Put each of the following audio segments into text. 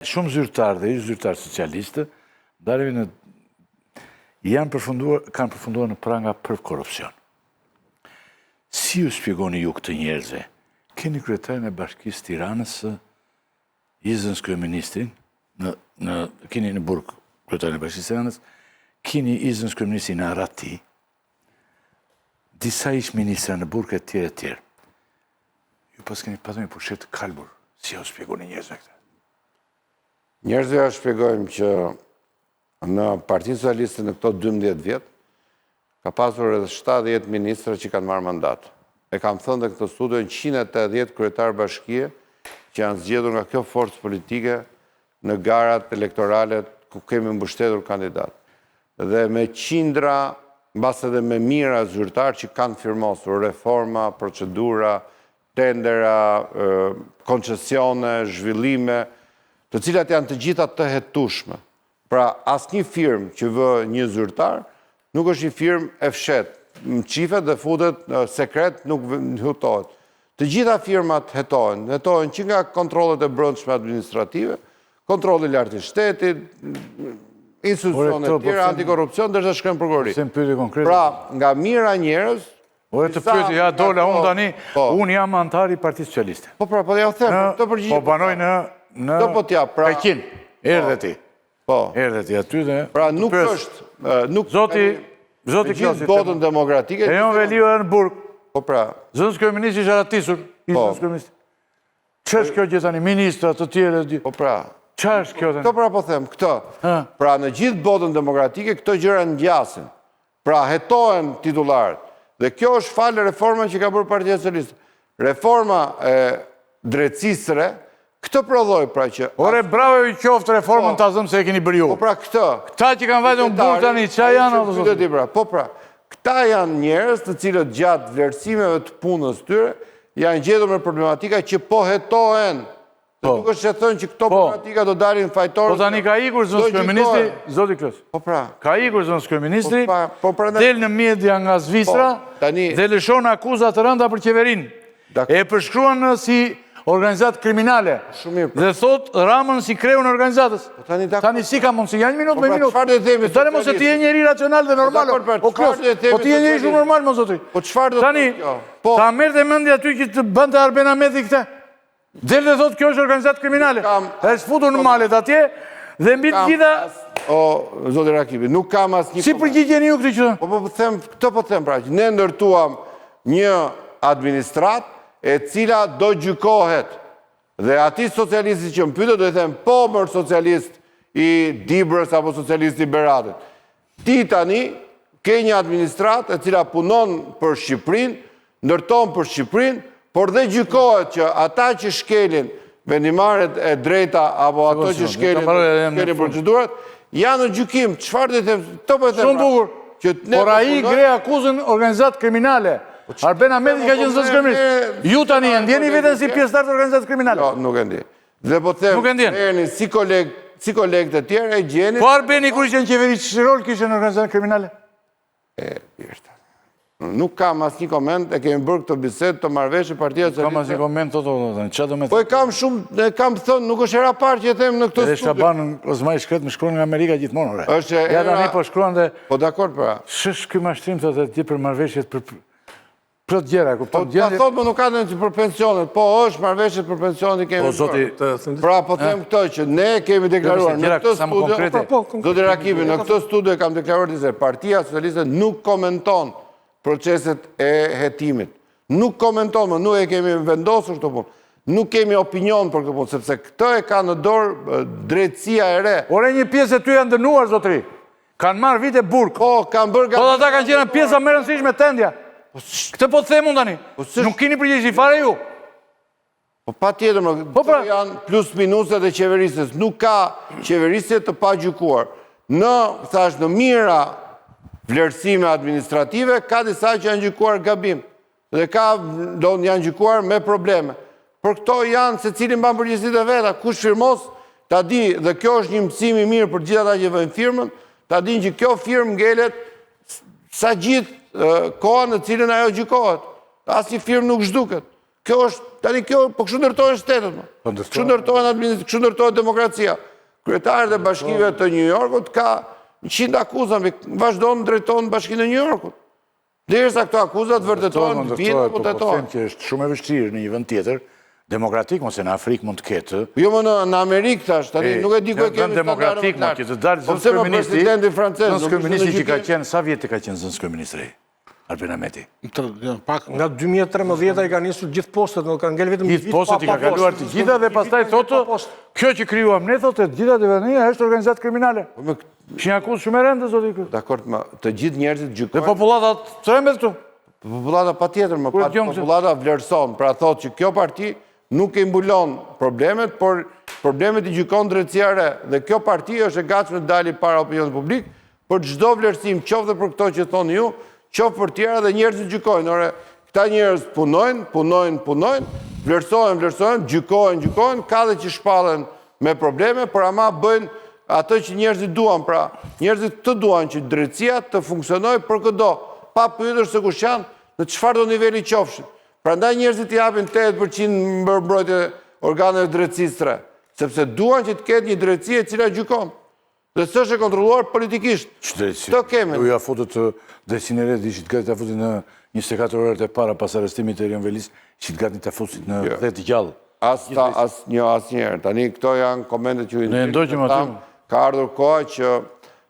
Shumë zyrtarë dhe zyrtarë socialistë kanë përfunduar në pranga për korupcion. Si ju shpjegoni ju këtë njerëzve? Keni kryetarin e Bashkisë Tiranës, izëns kryeministrin, keni në Burg kryetarin e Bashkisë Tiranës, keni izëns kryeministrin Arati, disa ish ministra në Burg e tjerë e tjerë. Ju pas keni pasur një pushet të kalbur. Si ju shpjegoni njerëzve këtë? Njerëzve ja shpjegojmë që në Partinë Socialiste në këto 12 vjetë ka pasur edhe 70 ministra që kanë marrë mandat. E kam thënë dhe këtë studio në 180 kryetarë bashkie që janë zgjedhur nga kjo forcë politike në garat elektorale ku kemi mbështetur kandidat. Dhe me qindra, mbas edhe me mira zyrtarë që kanë firmosur reforma, procedura, tendera, koncesione, zhvillime, të cilat janë të gjitha të hetueshme. Pra, asnjë firmë që vë një zyrtar, nuk është një firmë e fshet. Në qifet dhe futet sekret nuk hutohet. Të gjitha firmat hetohen që nga kontrollet e brendshme administrative, kontrolli lartë i shtetit, institucionet e tjera, antikorrupcion, ndërsa shkojnë prokurori. Pra, nga mira njerëz, Ore të pyeti, ja dola, unë tani, unë jam antar i Partisë Socialiste. Po pra, po ja u them, të përgjigjem. Po banoj në Pekin, erdhe ti. Po. Erdhe ti aty dhe... Pra nuk është... Zoti Klosi... Gjithë botën demokratike... E jonë Velio e në Burg. Po pra... Zënës kryeministri ishë ratisur. Që është kjo gjithani? Ministra të tjere... Po pra... Që është kjo të... Këto pra po them, këto. Pra në gjithë botën demokratike, këto gjëra ngjasin. Pra hetohen titullarët. Dhe kjo është falë reforma që ka bërë Partia Socialiste. Reforma e drejtësisë, këtë prodhoj pra që... Ore, bravo i qoftë reformën të azëm se e keni bërë ju. Po pra këtë... Këta që kanë vajtë në burë tani, qa janë? Po pra, këta janë njerëz të cilët gjatë vlerësimeve të punës tyre janë gjetur me problematika që po hetohen. Nuk është që thënë që këto problematika do dalin fajtorës... Po tani ka ikur zënës kryeministri, Zoti Klos. Po pra. Ka ikur zënës kryeministri, del në media nga Zvicra dhe lëshon akuzat të rënda për qeverinë. E përshkruan si organizatë kriminale. Dhe thot Ramën si kreu në organizatës. Tani si ka mundësi, janë minut me minut. Tani mos e ti e njeri racional dhe normal. O Klos, po ti e njeri shumë normal, mo Zotri. Tani, ta mërë dhe mëndi aty që të bënd të Arben Ahmeti këte. Del dhe thot kjo është organizatë kriminale. E s'futur në malet atje dhe mbi të gjitha... O, Zoti Rakipi, nuk kam asë një... Si përgjigjeni ju këtë që të? Këtë po them pra që ne ndërtuam një administrat e cila do gjykohet. Dhe ati socialisti që më pyte do i them po mërë socialist i Dibrës apo socialist i Beratit. Ti tani ke një administrat e cila punon për Shqiprin, ndërton për Shqiprin, por dhe gjykohet që ata që shkelin vendimarrjet e drejta apo ato që shkelin procedurat, janë në gjykim. Çfarë do të them? Këto po e them. Shumë bukur. Por ai gre akuzën organizatë kriminale. Arben Ahmeti ka qenë zënës kryeminist. Ju tani e ndjeni veten si pjesëtar të organizatës kriminale? Jo, nuk e ndjen. Dhe po them, jeni si kolegë të tjerë e gjeni. Po Arbeni kur ishte në qeveri ç'i rol kishte në organizatë kriminale? Nuk kam asnjë koment, e kemi bërë këtë bisedë të marrëveshje Partia Socialiste. Kam asnjë koment çfarë do më thënë? Po e kam shumë, e kam thënë, nuk është era parë që e them në këtë studio. Edhe Shaban Kozmaj shkret më shkruan nga Amerika gjithmonë. Është ja tani po shkruan dhe po dakord pra. S'është ky mashtrim thotë ti për marrëveshjet për plot gjëra, kupton? Po thotë më nuk ka ndonjë për pensionet, po është marrëveshjet për pensionet kemi. Po zoti, pra po them këtë që ne kemi deklaruar në këtë studio. Zoti Rakipi, në këtë studio kam deklaruar se Partia Socialiste nuk komenton proceset e hetimit. Nuk komenton, nuk e kemi vendosur këtë punë. Nuk kemi opinion për këtë punë, sepse këtë e ka në dorë drejtësia e re. Ore një pjesë e ty janë dënuar, zotri. Kanë marrë vite burg. Po, kanë bërë... Po dhe ata kanë qenë pjesa më rëndësishme tendja. Këtë po të them unë tani. Nuk keni përgjegjësi fare ju. Po pa tjetër, këto janë plus minuset e qeverisës. Nuk ka qeverisje të pa gjykuar. Në mira vlerësime administrative, ka disa që janë gjykuar gabim. Dhe janë gjykuar me probleme. Por këto janë se cilin ban përgjegjësitë e veta. Kush firmos, ta di, dhe kjo është një mësim i mirë për gjithë ata që vëjnë firmën, ta di që kjo firmë ngelet sa gjithë koha në cilën ajo gjykohet. Asnjë firmë nuk zhduket. Kjo është, tani kjo, po kështu ndërtojnë shtetet, kështu ndërtojnë demokracia. Kryetarët e bashkive të New Yorkut ka 100 akuza, vazhdojnë drejtojnë bashkinë e New Yorkut. Derisa këto akuzat vërtetojnë, vinë po të them që është shumë e vështirë në një vend tjetër, demokratik, mos e në Afrikë mund të ketë. Jo më në Amerikë tash, tani nuk e di ku e kemi demokratik, mund të dalë zënës kërministri që ka qenë, sa vjetë ka qenë zënës kërministri? Albin Ameti. Nga 2013 i ka njësur gjithë postet, në kanë ngellë vetëm gjithë postet i ka kaluar të gjitha dhe pastaj thotë, kjo që kryuam ne, thotë, të gjitha dhe vëndinja është organizatë kriminale. Që një akuzë shumë e rëndë, zotë i kërë. Dakor, të gjithë njerëzit gjykojnë. Dhe populata të rëmbe të tu. Populata pa tjetër, populata vlerëson, pra thotë që kjo parti nuk e mbulon problemet, por problemet i gjykon drejtësiare dhe kjo parti është e gatshme të dali para opinionit publik, për çdo vlerësim, qoftë për këto që thonë ju, qoftë për tjera dhe njerëzit gjykojnë. Ore, këta njerëz punojnë, vlerësojnë, gjykojnë, ka dhe që shpallen me probleme, por ama bëjnë atë që njerëzit duan, pra njerëzit të duan që drejtësia të funksionojë për këdo, pa pyetur se kush janë, në çfarëdo niveli qofshin. Prandaj njerëzit i japin 8% mbrojtje organeve drejtësisë, sepse duan që të ketë një drejtësi e cila gjykon. Dhe s'është e kontrolluar politikisht. Të kemi. Ju ja futët Dresin e Red, ishit gati të futit në 24 orët e para pas arrestimit të Erion Velis, ishit gati të futit në 10 gjallë. Asnjëherë. Tani këto janë komentet që ne ndoqëm aty. Ka ardhur koha që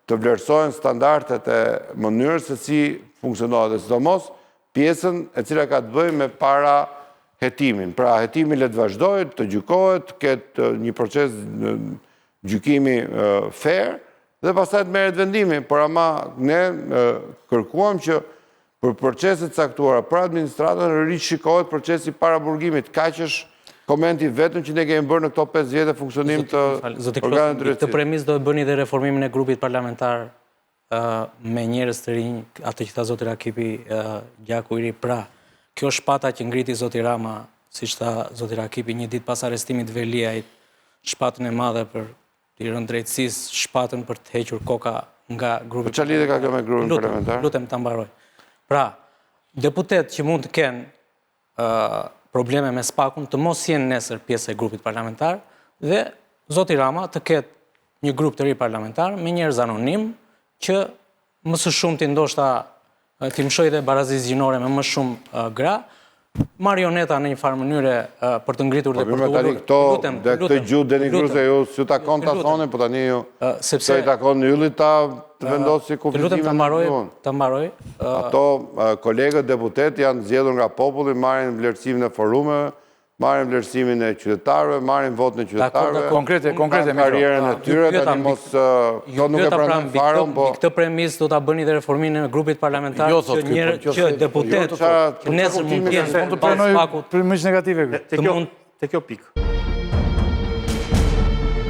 të vlerësojnë standardet e mënyrës se si funksionohet, dhe sidomos pjesën e cila ka të bëjë me para hetimin. Pra hetimi le të vazhdojë, të gjykohet, të ketë një proces gjykimi fair dhe pastaj të merret vendimi, por ama ne kërkuam që për proceset caktuara për administratën rishikohet procesi para burgimit. Kaq është komenti vetëm që ne kemi bërë në këto 5 vjet funksionim të organeve drejtësisë. Këtë premis do të bëni dhe reformimin e grupit parlamentar me njerëz të rinj, atë që tha zoti Rakipi, Gjaku i ri. Pra, kjo shpata që ngriti zoti Rama, siç tha zoti Rakipi një ditë pas arrestimit të Veliajt, shpatën e madhe për i rënë drejtësisë, shpatën për të hequr koka nga grupi. Për çfarë lidhje ka kjo me grupin parlamentar? Lutem ta mbaroj. Pra, deputet që mund të kenë probleme me spakun, të mos jenë nesër pjesë e grupit parlamentar, dhe zoti Rama të ketë një grup të ri parlamentar me njerëz anonim që më së shumti ndoshta t'i mshoj dhe barazi zgjinore me më shumë gra, marioneta në një farë mënyre për të ngritur dhe për të ulur. Dhe këtë gjuhë denigruse ju s'ju takon ta thoni, po tani ju se i takon yllit ta vendosi kufizimin në gjuhën. Ta mbaroj. Ato kolegët deputet janë zgjedhur nga populli, marrin vlerësimin e forumeve, marrin vlerësimin e qytetarëve, marrin votën e qytetarëve. Konkrete karrierën e tyre, tani mos nuk e pranojnë fare, po këtë premis do ta bëni dhe reformimin e grupit parlamentar që deputet që nesër mund të jenë të pranoj premis negative. Te kjo pikë.